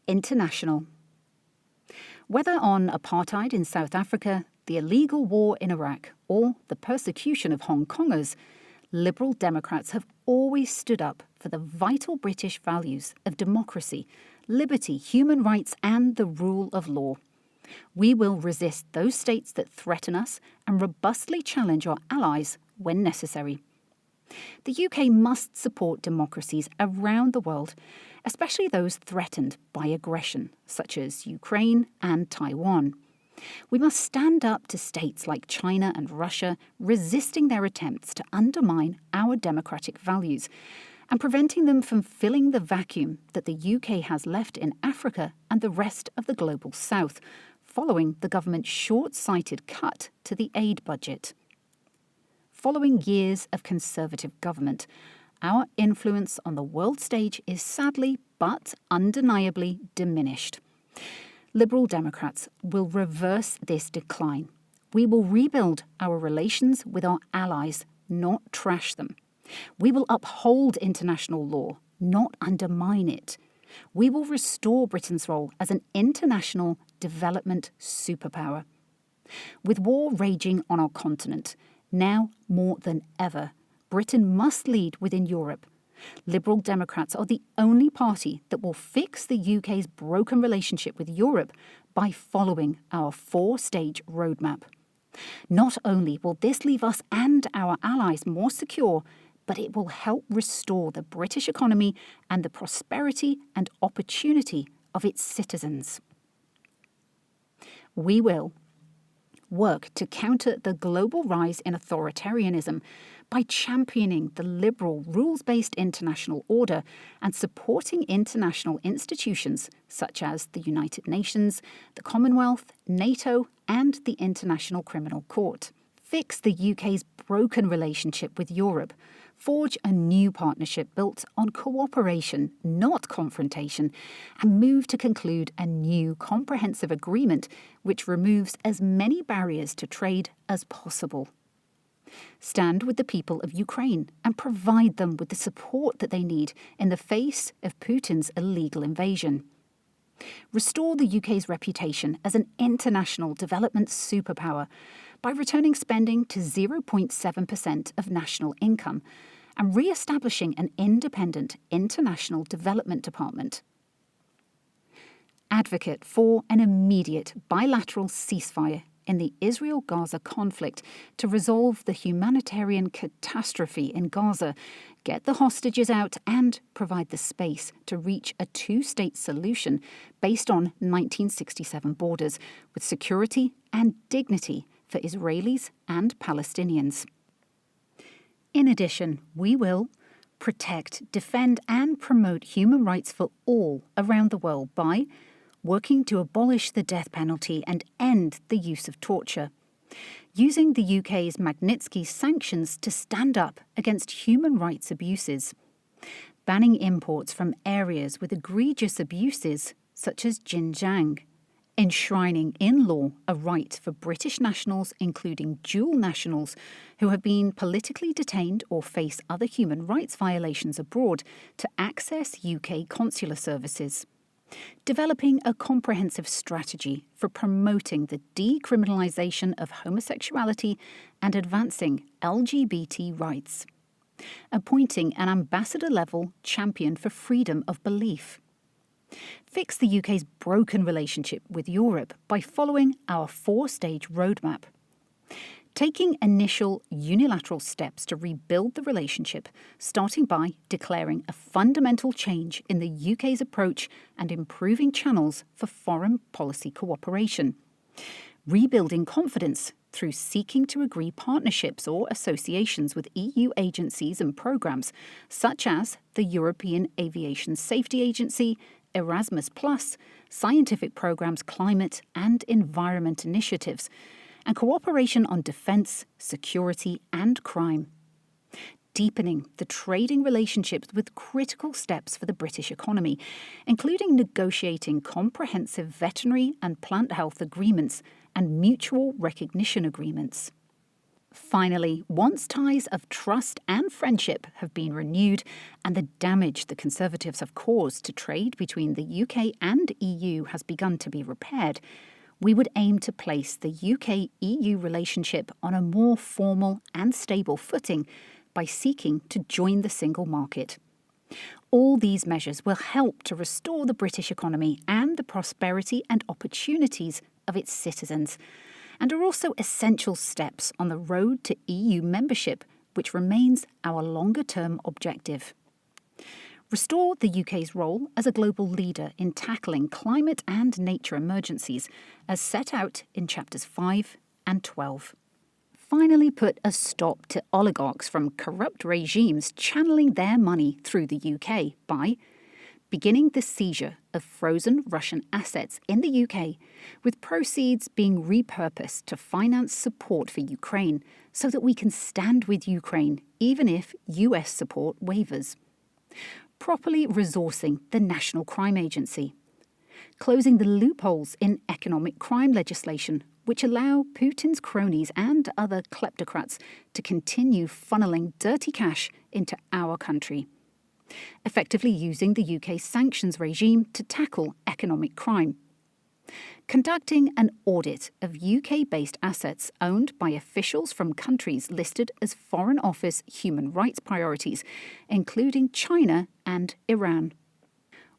international. Whether on apartheid in South Africa, the illegal war in Iraq, or the persecution of Hong Kongers, Liberal Democrats have always stood up for the vital British values of democracy, liberty, human rights, and the rule of law. We will resist those states that threaten us and robustly challenge our allies when necessary. The UK must support democracies around the world, especially those threatened by aggression, such as Ukraine and Taiwan. We must stand up to states like China and Russia, resisting their attempts to undermine our democratic values and preventing them from filling the vacuum that the UK has left in Africa and the rest of the global south, following the government's short-sighted cut to the aid budget. Following years of Conservative government, our influence on the world stage is sadly but undeniably diminished. Liberal Democrats will reverse this decline. We will rebuild our relations with our allies, not trash them. We will uphold international law, not undermine it. We will restore Britain's role as an international development superpower. With war raging on our continent, now more than ever, Britain must lead within Europe. Liberal Democrats are the only party that will fix the UK's broken relationship with Europe by following our four-stage roadmap. Not only will this leave us and our allies more secure, but it will help restore the British economy and the prosperity and opportunity of its citizens. We will work to counter the global rise in authoritarianism by championing the liberal, rules-based international order and supporting international institutions such as the United Nations, the Commonwealth, NATO, and the International Criminal Court. Fix the UK's broken relationship with Europe. Forge a new partnership built on cooperation, not confrontation, and move to conclude a new comprehensive agreement which removes as many barriers to trade as possible. Stand with the people of Ukraine and provide them with the support that they need in the face of Putin's illegal invasion. Restore the UK's reputation as an international development superpower by returning spending to 0.7% of national income and re-establishing an independent international development department. Advocate for an immediate bilateral ceasefire in the Israel-Gaza conflict to resolve the humanitarian catastrophe in Gaza, get the hostages out and provide the space to reach a two-state solution based on 1967 borders with security and dignity for Israelis and Palestinians. In addition, we will protect, defend and promote human rights for all around the world by working to abolish the death penalty and end the use of torture, using the UK's Magnitsky sanctions to stand up against human rights abuses, banning imports from areas with egregious abuses such as Xinjiang, enshrining in law a right for British nationals, including dual nationals, who have been politically detained or face other human rights violations abroad to access UK consular services. Developing a comprehensive strategy for promoting the decriminalisation of homosexuality and advancing LGBT rights. Appointing an ambassador-level champion for freedom of belief. Fix the UK's broken relationship with Europe by following our four-stage roadmap. Taking initial unilateral steps to rebuild the relationship, starting by declaring a fundamental change in the UK's approach and improving channels for foreign policy cooperation. Rebuilding confidence through seeking to agree partnerships or associations with EU agencies and programmes such as the European Aviation Safety Agency, Erasmus+, scientific programmes, climate and environment initiatives, and cooperation on defence, security and crime. Deepening the trading relationships with critical steps for the British economy, including negotiating comprehensive veterinary and plant health agreements and mutual recognition agreements. Finally, once ties of trust and friendship have been renewed and the damage the Conservatives have caused to trade between the UK and EU has begun to be repaired, we would aim to place the UK-EU relationship on a more formal and stable footing by seeking to join the single market. All these measures will help to restore the British economy and the prosperity and opportunities of its citizens, and are also essential steps on the road to EU membership, which remains our longer-term objective. Restore the UK's role as a global leader in tackling climate and nature emergencies, as set out in chapters 5 and 12. Finally, put a stop to oligarchs from corrupt regimes channeling their money through the UK by beginning the seizure of frozen Russian assets in the UK, with proceeds being repurposed to finance support for Ukraine so that we can stand with Ukraine even if US support wavers. Properly resourcing the National Crime Agency. Closing the loopholes in economic crime legislation which allow Putin's cronies and other kleptocrats to continue funneling dirty cash into our country. Effectively using the UK's sanctions regime to tackle economic crime. Conducting an audit of UK-based assets owned by officials from countries listed as Foreign Office human rights priorities, including China and Iran.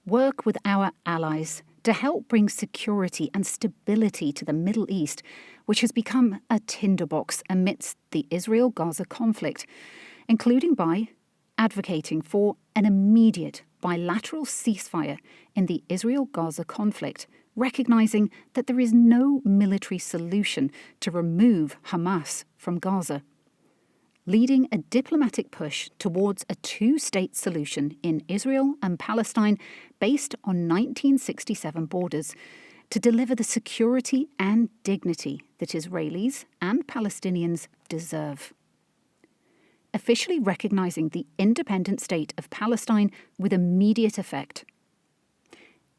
Work with our allies to help bring security and stability to the Middle East, which has become a tinderbox amidst the Israel-Gaza conflict, including by advocating for an immediate bilateral ceasefire in the Israel-Gaza conflict, recognizing that there is no military solution to remove Hamas from Gaza. Leading a diplomatic push towards a two-state solution in Israel and Palestine based on 1967 borders to deliver the security and dignity that Israelis and Palestinians deserve. Officially recognizing the independent state of Palestine with immediate effect.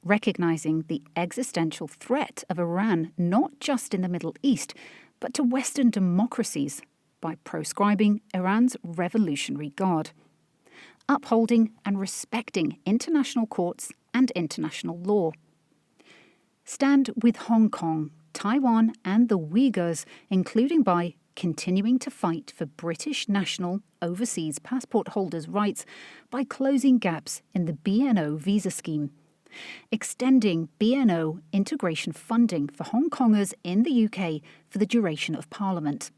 Recognizing the existential threat of Iran not just in the Middle East, but to Western democracies by proscribing Iran's Revolutionary Guard. Upholding and respecting international courts and international law. Stand with Hong Kong, Taiwan and the Uyghurs, including by continuing to fight for British national overseas passport holders' rights by closing gaps in the BNO visa scheme, extending BNO integration funding for Hong Kongers in the UK for the duration of Parliament,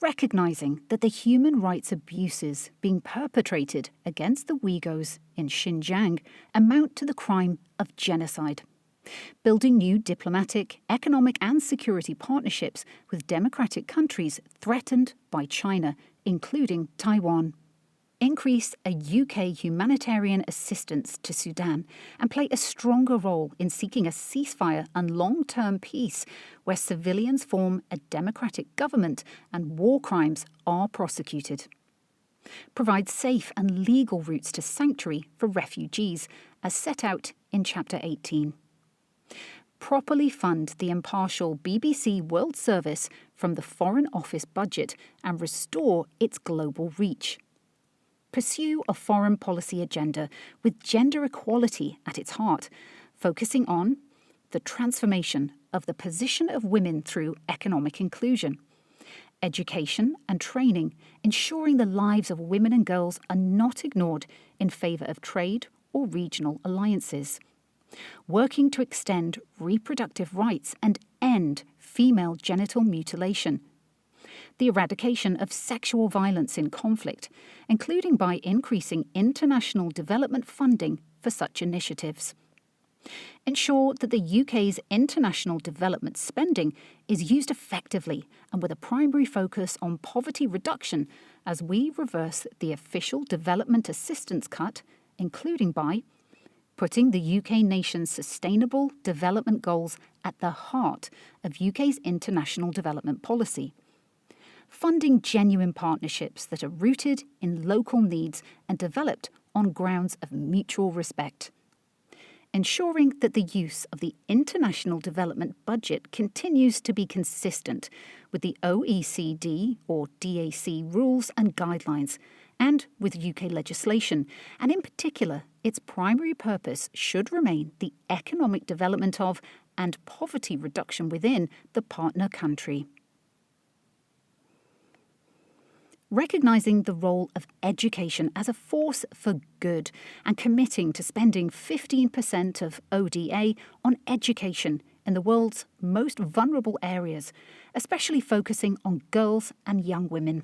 recognising that the human rights abuses being perpetrated against the Uyghurs in Xinjiang amount to the crime of genocide, building new diplomatic, economic and security partnerships with democratic countries threatened by China, including Taiwan. Increase a UK humanitarian assistance to Sudan and play a stronger role in seeking a ceasefire and long-term peace where civilians form a democratic government and war crimes are prosecuted. Provide safe and legal routes to sanctuary for refugees, as set out in Chapter 18. Properly fund the impartial BBC World Service from the Foreign Office budget and restore its global reach. Pursue a foreign policy agenda with gender equality at its heart, focusing on the transformation of the position of women through economic inclusion, education and training, ensuring the lives of women and girls are not ignored in favour of trade or regional alliances, working to extend reproductive rights and end female genital mutilation, the eradication of sexual violence in conflict, including by increasing international development funding for such initiatives. Ensure that the UK's international development spending is used effectively and with a primary focus on poverty reduction as we reverse the official development assistance cut, including by putting the UK nation's sustainable development goals at the heart of UK's international development policy. Funding genuine partnerships that are rooted in local needs and developed on grounds of mutual respect. ensuring that the use of the international development budget continues to be consistent with the OECD or DAC rules and guidelines, and with UK legislation, and in particular, its primary purpose should remain the economic development of and poverty reduction within the partner country. Recognising the role of education as a force for good and committing to spending 15% of ODA on education in the world's most vulnerable areas, especially focusing on girls and young women.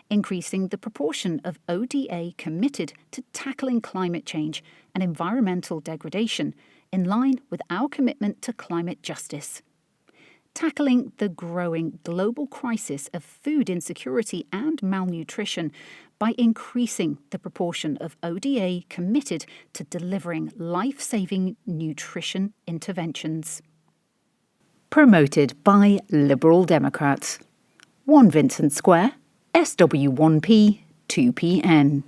Increasing the proportion of ODA committed to tackling climate change and environmental degradation in line with our commitment to climate justice. Tackling the growing global crisis of food insecurity and malnutrition by increasing the proportion of ODA committed to delivering life-saving nutrition interventions. Promoted by Liberal Democrats. 1 Vincent Square, SW1P 2PN.